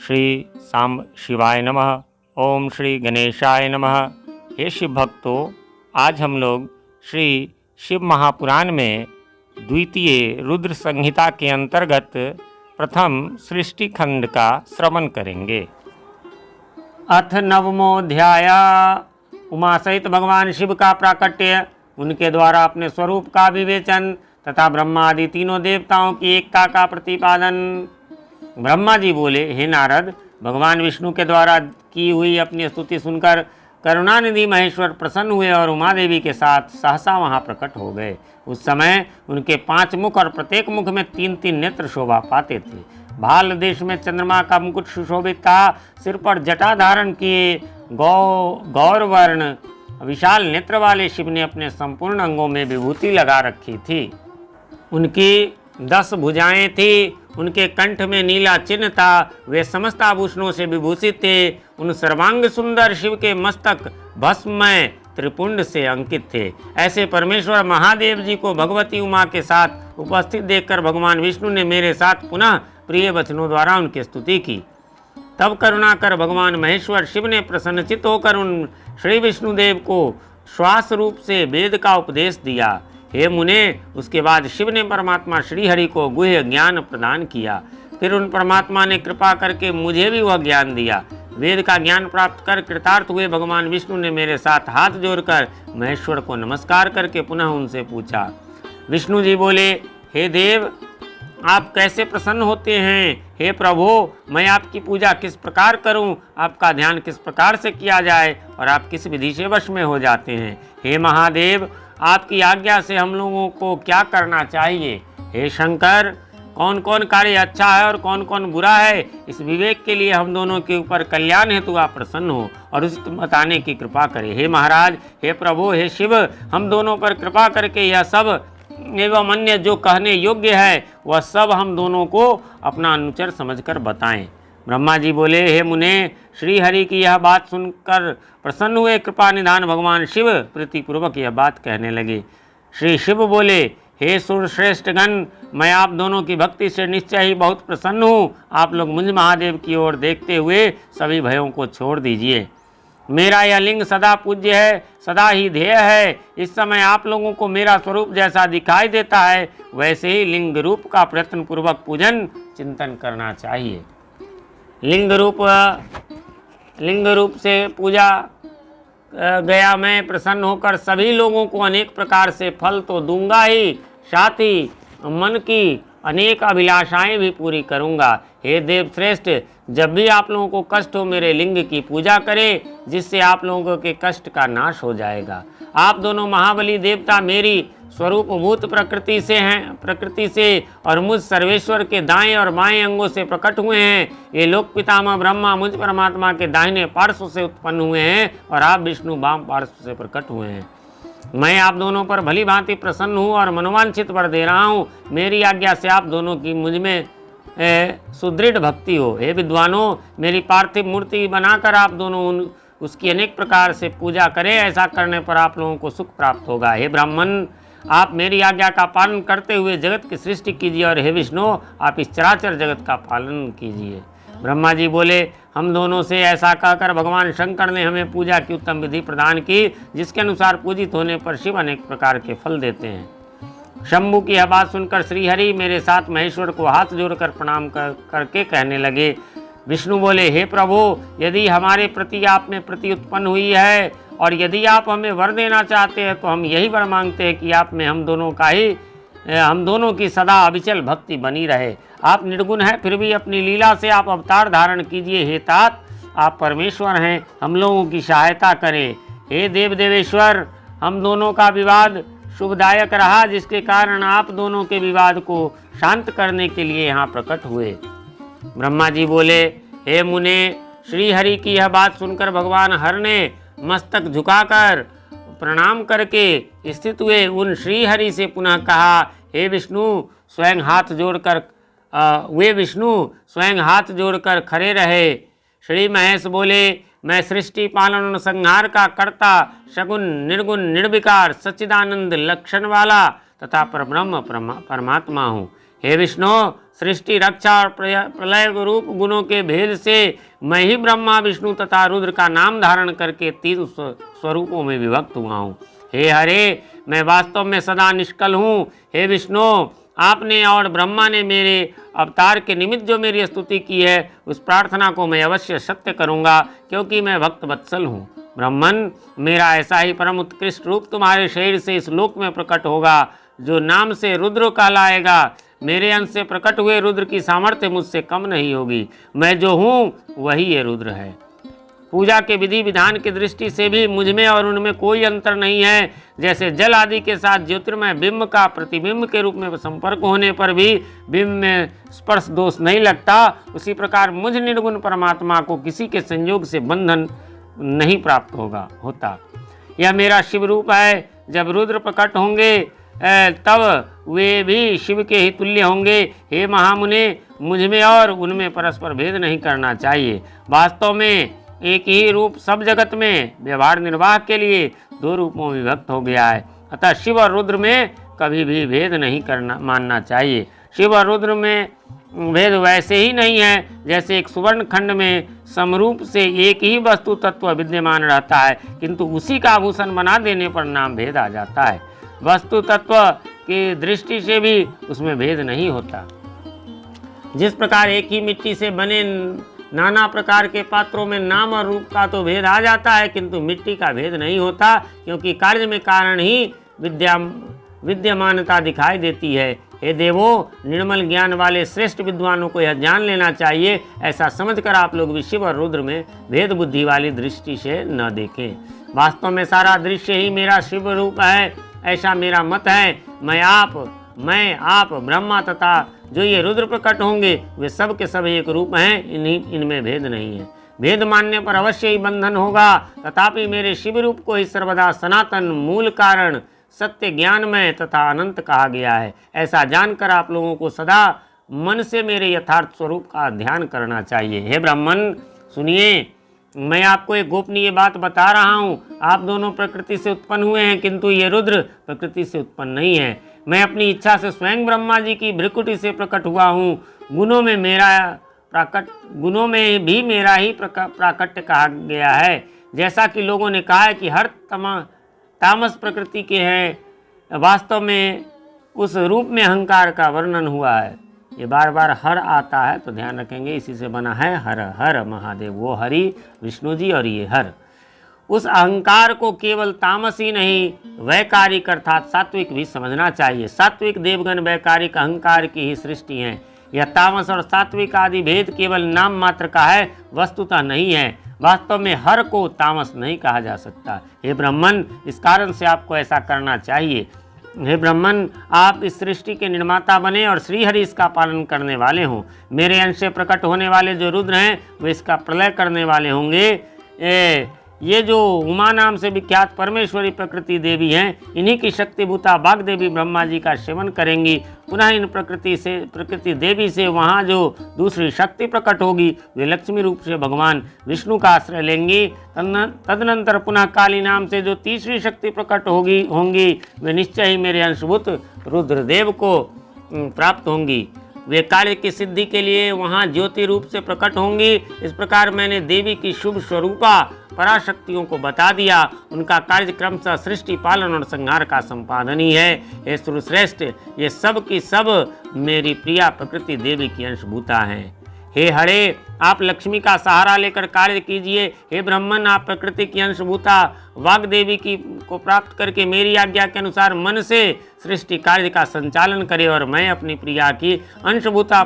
श्री सांब शिवाय नमः। ओम श्री गणेशाय नमः। हे शिव भक्तों, आज हम लोग श्री शिव महापुराण में द्वितीय रुद्र संहिता के अंतर्गत प्रथम सृष्टि खंड का श्रवण करेंगे। अथ नवमोऽध्याय। उमा सहित भगवान शिव का प्राकट्य, उनके द्वारा अपने स्वरूप का विवेचन तथा ब्रह्मा आदि तीनों देवताओं की एकता का प्रतिपादन। ब्रह्मा जी बोले, हे नारद, भगवान विष्णु के द्वारा की हुई अपनी स्तुति सुनकर करुणानिधि महेश्वर प्रसन्न हुए और उमा देवी के साथ सहसा वहाँ प्रकट हो गए। उस समय उनके 5 मुख और प्रत्येक मुख में 3-3 नेत्र शोभा पाते थे। भाल देश में चंद्रमा का मुकुट सुशोभित था। सिर पर जटा धारण किए गौरवर्ण विशाल नेत्र वाले शिव ने अपने संपूर्ण अंगों में विभूति लगा रखी थी। उनकी 10 भुजाएं थी। उनके कंठ में नीला चिन्ह था। वे समस्त आभूषणों से विभूषित थे। उन सर्वांग सुंदर शिव के मस्तक भस्ममय त्रिपुंड से अंकित थे। ऐसे परमेश्वर महादेव जी को भगवती उमा के साथ उपस्थित देखकर भगवान विष्णु ने मेरे साथ पुनः प्रिय वचनों द्वारा उनकी स्तुति की। तब करुणा कर भगवान महेश्वर शिव ने प्रसन्नचित्त होकर उन श्री विष्णुदेव को श्वास रूप से वेद का उपदेश दिया। हे मुने, उसके बाद शिव ने परमात्मा श्रीहरि को गुह्य ज्ञान प्रदान किया। फिर उन परमात्मा ने कृपा करके मुझे भी वह ज्ञान दिया। वेद का ज्ञान प्राप्त कर कृतार्थ हुए भगवान विष्णु ने मेरे साथ हाथ जोड़कर महेश्वर को नमस्कार करके पुनः उनसे पूछा। विष्णु जी बोले, हे देव, आप कैसे प्रसन्न होते हैं? हे प्रभु, मैं आपकी पूजा किस प्रकार करूं? आपका ध्यान किस प्रकार से किया जाए और आप किस विधि से वश में हो जाते हैं? हे महादेव, आपकी आज्ञा से हम लोगों को क्या करना चाहिए? हे शंकर, कौन कौन कार्य अच्छा है और कौन कौन बुरा है, इस विवेक के लिए हम दोनों के ऊपर कल्याण हेतु आप प्रसन्न हो और उसे बताने की कृपा करें। हे महाराज, हे प्रभु, हे शिव, हम दोनों पर कृपा करके यह सब एवं अन्य जो कहने योग्य है वह सब हम दोनों को अपना अनुचर समझकर बताएं। ब्रह्मा जी बोले, हे मुने, श्री हरि की यह बात सुनकर प्रसन्न हुए कृपा निधान भगवान शिव प्रीतिपूर्वक यह बात कहने लगे। श्री शिव बोले, हे सुरश्रेष्ठ गण, मैं आप दोनों की भक्ति से निश्चय ही बहुत प्रसन्न हूँ। आप लोग मुझ महादेव की ओर देखते हुए सभी भयों को छोड़ दीजिए। मेरा यह लिंग सदा पूज्य है, सदा ही ध्येय है। इस समय आप लोगों को मेरा स्वरूप जैसा दिखाई देता है वैसे ही लिंग रूप का प्रयत्न पूर्वक पूजन चिंतन करना चाहिए। लिंग रूप से पूजा गया मैं प्रसन्न होकर सभी लोगों को अनेक प्रकार से फल तो दूंगा ही, साथ ही मन की अनेक अभिलाषाएं भी पूरी करूंगा। हे देव श्रेष्ठ, जब भी आप लोगों को कष्ट हो मेरे लिंग की पूजा करें, जिससे आप लोगों के कष्ट का नाश हो जाएगा। आप दोनों महाबली देवता मेरी स्वरूपभूत प्रकृति से और मुझ सर्वेश्वर के दाएं और बाएं अंगों से प्रकट हुए हैं। ये लोक पितामह ब्रह्मा मुझ परमात्मा के दाहिने पार्श्व से उत्पन्न हुए हैं और आप विष्णु वाम पार्श्व से प्रकट हुए हैं। मैं आप दोनों पर भली भांति प्रसन्न हूँ और मनोवांछित वर दे रहा हूँ। मेरी आज्ञा से आप दोनों की मुझ में सुदृढ़ भक्ति हो। हे विद्वानों, मेरी पार्थिव मूर्ति बनाकर आप दोनों उसकी अनेक प्रकार से पूजा करें। ऐसा करने पर आप लोगों को सुख प्राप्त होगा। हे ब्राह्मण, आप मेरी आज्ञा का पालन करते हुए जगत की सृष्टि कीजिए और हे विष्णु, आप इस चराचर जगत का पालन कीजिए। ब्रह्मा जी बोले, हम दोनों से ऐसा कहकर भगवान शंकर ने हमें पूजा की उत्तम विधि प्रदान की, जिसके अनुसार पूजित होने पर शिव अनेक प्रकार के फल देते हैं। शंभु की यह बात सुनकर श्रीहरि मेरे साथ महेश्वर को हाथ जोड़कर प्रणाम करके कहने लगे। विष्णु बोले, हे प्रभु, यदि हमारे प्रति आप में प्रीति उत्पन्न हुई है और यदि आप हमें वर देना चाहते हैं तो हम यही वर मांगते हैं कि आप में हम दोनों की सदा अविचल भक्ति बनी रहे। आप निर्गुण हैं, फिर भी अपनी लीला से आप अवतार धारण कीजिए। हे तात, आप परमेश्वर हैं, हम लोगों की सहायता करें। हे देव देवेश्वर, हम दोनों का विवाद शुभदायक रहा, जिसके कारण आप दोनों के विवाद को शांत करने के लिए यहाँ प्रकट हुए। ब्रह्मा जी बोले, हे मुने, श्री हरि की यह बात सुनकर भगवान हर ने मस्तक झुकाकर प्रणाम करके स्थित हुए। उन श्री हरि से पुनः कहा, हे विष्णु, स्वयं हाथ जोड़कर खड़े रहे। श्री महेश बोले, मैं सृष्टि पालन संहार का कर्ता, सगुण निर्गुण निर्विकार सच्चिदानंद लक्षण वाला तथा परब्रह्म परमात्मा हूँ। हे विष्णु, सृष्टि, रक्षा और प्रलय रूप गुणों के भेद से मैं ही ब्रह्मा, विष्णु तथा रुद्र का नाम धारण करके 3 स्वरूपों में विभक्त हुआ हूँ। हे हरे, मैं वास्तव में सदा निष्कल हूँ। हे विष्णु, आपने और ब्रह्मा ने मेरे अवतार के निमित्त जो मेरी स्तुति की है, उस प्रार्थना को मैं अवश्य सत्य करूँगा, क्योंकि मैं भक्त वत्सल हूँ। ब्राह्मण, मेरा ऐसा ही परम उत्कृष्ट रूप तुम्हारे शरीर से इस लोक में प्रकट होगा, जो नाम से रुद्र कहलाएगा। मेरे अंश से प्रकट हुए रुद्र की सामर्थ्य मुझसे कम नहीं होगी। मैं जो हूँ वही ये रुद्र है। पूजा के विधि विधान की दृष्टि से भी मुझ में और उनमें कोई अंतर नहीं है। जैसे जल आदि के साथ ज्योतिर्मय बिंब का प्रतिबिंब के रूप में संपर्क होने पर भी बिंब में स्पर्श दोष नहीं लगता, उसी प्रकार मुझ निर्गुण परमात्मा को किसी के संयोग से बंधन नहीं प्राप्त होता। यह मेरा शिव रूप है। जब रुद्र प्रकट होंगे तब वे भी शिव के ही तुल्य होंगे। हे महामुने, मुझ में और उनमें परस्पर भेद नहीं करना चाहिए। वास्तव में एक ही रूप सब जगत में व्यवहार निर्वाह के लिए 2 रूपों में विभक्त हो गया है। अतः शिव और रुद्र में कभी भी भेद नहीं मानना चाहिए। शिव और रुद्र में भेद वैसे ही नहीं है जैसे एक सुवर्ण खंड में समरूप से एक ही वस्तु तत्व विद्यमान रहता है, किंतु उसी का आभूषण बना देने पर नाम भेद आ जाता है। वस्तु तत्व की दृष्टि से भी उसमें भेद नहीं होता। जिस प्रकार एक ही मिट्टी से बने नाना प्रकार के पात्रों में नाम और रूप का तो भेद आ जाता है, किंतु मिट्टी का भेद नहीं होता, क्योंकि कार्य में कारण ही विद्यमानता दिखाई देती है। हे देवो, निर्मल ज्ञान वाले श्रेष्ठ विद्वानों को यह जान लेना चाहिए। ऐसा समझकर आप लोग भी शिव और रुद्र में भेद बुद्धि वाली दृष्टि से न देखें। वास्तव में सारा दृश्य ही मेरा शिव रूप है, ऐसा मेरा मत है। मैं आप ब्रह्मा तथा जो ये रुद्र प्रकट होंगे वे सब के सब एक रूप हैं, इनमें भेद नहीं है। भेद मानने पर अवश्य ही बंधन होगा, तथापि मेरे शिव रूप को ही सर्वदा सनातन, मूल कारण, सत्य, ज्ञानमय तथा अनंत कहा गया है। ऐसा जानकर आप लोगों को सदा मन से मेरे यथार्थ स्वरूप का ध्यान करना चाहिए। हे ब्राह्मण, सुनिए, मैं आपको एक गोपनीय बात बता रहा हूँ। आप दोनों प्रकृति से उत्पन्न हुए हैं, किंतु ये रुद्र प्रकृति से उत्पन्न नहीं है। मैं अपनी इच्छा से स्वयं ब्रह्मा जी की भ्रिकुटी से प्रकट हुआ हूँ। गुणों में भी मेरा ही प्राकट्य कहा गया है। जैसा कि लोगों ने कहा है कि हर तामस प्रकृति के हैं, वास्तव में उस रूप में अहंकार का वर्णन हुआ है। ये बार बार हर आता है तो ध्यान रखेंगे, इसी से बना है हर हर महादेव। वो हरि विष्णु जी और ये हर। उस अहंकार को केवल तामस ही नहीं, वैकारिक अर्थात सात्विक भी समझना चाहिए। सात्विक देवगण वैकारिक अहंकार की ही सृष्टि हैं। यह तामस और सात्विक आदि भेद केवल नाम मात्र का है, वस्तुतः नहीं है। वास्तव में हर को तामस नहीं कहा जा सकता। हे ब्राह्मण, इस कारण से आपको ऐसा करना चाहिए। हे ब्राह्मण, आप इस सृष्टि के निर्माता बने और श्रीहरि इसका पालन करने वाले हों। मेरे अंश से प्रकट होने वाले जो रुद्र हैं वे इसका प्रलय करने वाले होंगे। ये जो उमा नाम से विख्यात परमेश्वरी प्रकृति देवी हैं, इन्हीं की शक्तिभूता बाग देवी ब्रह्मा जी का सेवन करेंगी। पुनः इन प्रकृति देवी से वहाँ जो दूसरी शक्ति प्रकट होगी वे लक्ष्मी रूप से भगवान विष्णु का आश्रय लेंगी। तदनंतर पुनः काली नाम से जो तीसरी शक्ति प्रकट होंगी वे निश्चय ही मेरे अंशभूत रुद्रदेव को प्राप्त होंगी। वे कार्य की सिद्धि के लिए वहाँ ज्योति रूप से प्रकट होंगी। इस प्रकार मैंने देवी की शुभ स्वरूपा पराशक्तियों को बता दिया। उनका कार्य क्रमशः सृष्टि, पालन और संहार का संपादन ही है। हे सुरश्रेष्ठ, ये सब की सब मेरी प्रिया प्रकृति देवी की अंशभूता हैं। हे हरे, आप लक्ष्मी का सहारा लेकर कार्य कीजिए। हे ब्राह्मण, आप प्रकृति की अंशभूता वाग देवी को प्राप्त करके मेरी आज्ञा के अनुसार मन से सृष्टि कार्य का संचालन करें और मैं अपनी प्रिया की अंशभूता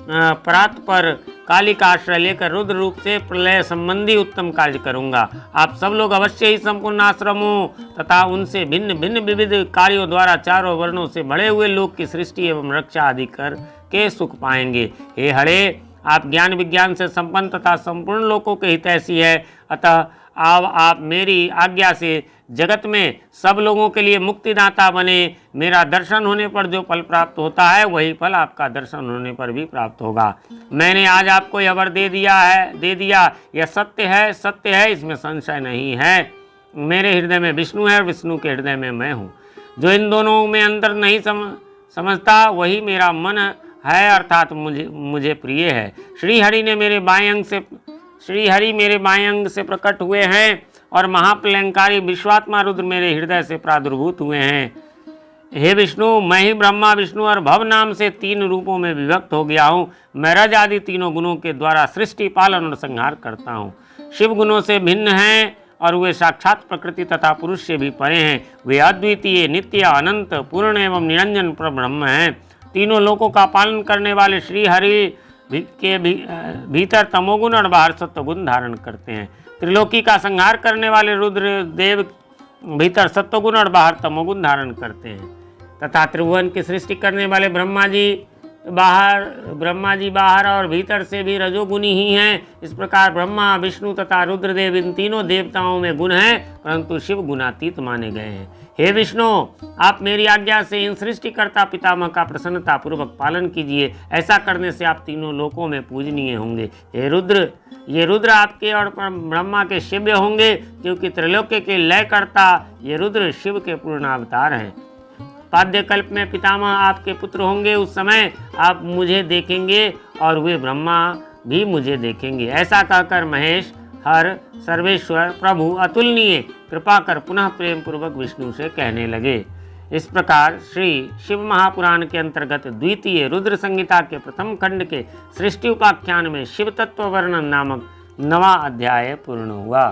परात पर काली का आश्रय लेकर रुद्र रूप से प्रलय संबंधी उत्तम कार्य करूंगा। आप सब लोग अवश्य ही संपूर्ण आश्रमों तथा उनसे भिन्न भिन्न विविध कार्यों द्वारा चारों वर्णों से बढ़े हुए लोक की सृष्टि एवं रक्षा आदि कर के सुख पाएंगे। हे हरे, आप ज्ञान विज्ञान से संपन्न तथा संपूर्ण लोकों के हितैषी है। अतः आप मेरी आज्ञा से जगत में सब लोगों के लिए मुक्तिदाता बने। मेरा दर्शन होने पर जो फल प्राप्त होता है वही फल आपका दर्शन होने पर भी प्राप्त होगा। मैंने आज आपको यह वर दे दिया। यह सत्य है, इसमें संशय नहीं है। मेरे हृदय में विष्णु है और विष्णु के हृदय में मैं हूँ। जो इन दोनों में अंतर नहीं समझता वही मेरा मन है अर्थात मुझे प्रिय है। श्रीहरि मेरे बाएं अंग से प्रकट हुए हैं और महाप्रलयंकारी विश्वात्मा रुद्र मेरे हृदय से प्रादुर्भूत हुए हैं। हे विष्णु, मैं ही ब्रह्मा, विष्णु और भव नाम से 3 रूपों में विभक्त हो गया हूँ। मैं रज आदि तीनों गुणों के द्वारा सृष्टि, पालन और संहार करता हूँ। शिव गुणों से भिन्न हैं और वे साक्षात प्रकृति तथा पुरुष से भी परे हैं। वे अद्वितीय, नित्य, अनंत, पूर्ण एवं निरंजन परब्रह्म हैं। तीनों लोकों का पालन करने वाले श्री हरि के भीतर तमोगुण और बाहर सत्वगुण धारण करते हैं। त्रिलोकी का संहार करने वाले रुद्र देव भीतर सत्वगुण और बाहर तमोगुण धारण करते हैं तथा त्रिभुवन की सृष्टि करने वाले ब्रह्मा जी बाहर और भीतर से भी रजोगुणी ही हैं। इस प्रकार ब्रह्मा, विष्णु तथा रुद्रदेव इन तीनों देवताओं में गुण हैं, परंतु शिव गुणातीत माने गए हैं। हे विष्णु, आप मेरी आज्ञा से इन सृष्टिकर्ता पितामह का प्रसन्नता पूर्वक पालन कीजिए। ऐसा करने से आप तीनों लोकों में पूजनीय होंगे। हे रुद्र, ये रुद्र आपके और ब्रह्मा के शिव्य होंगे, क्योंकि त्रिलोक्य के लयकर्ता ये रुद्र शिव के पूर्ण अवतार हैं। पाद्य कल्प में पितामह आपके पुत्र होंगे। उस समय आप मुझे देखेंगे और वे ब्रह्मा भी मुझे देखेंगे। ऐसा कहकर महेश, हर, सर्वेश्वर, प्रभु, अतुलनीय, कृपा कर पुनः प्रेम पूर्वक विष्णु से कहने लगे। इस प्रकार श्री शिव महापुराण के अंतर्गत द्वितीय रुद्र संहिता के प्रथम खंड के सृष्टि उपाख्यान में शिव तत्व वर्णन नामक 9वां अध्याय पूर्ण हुआ।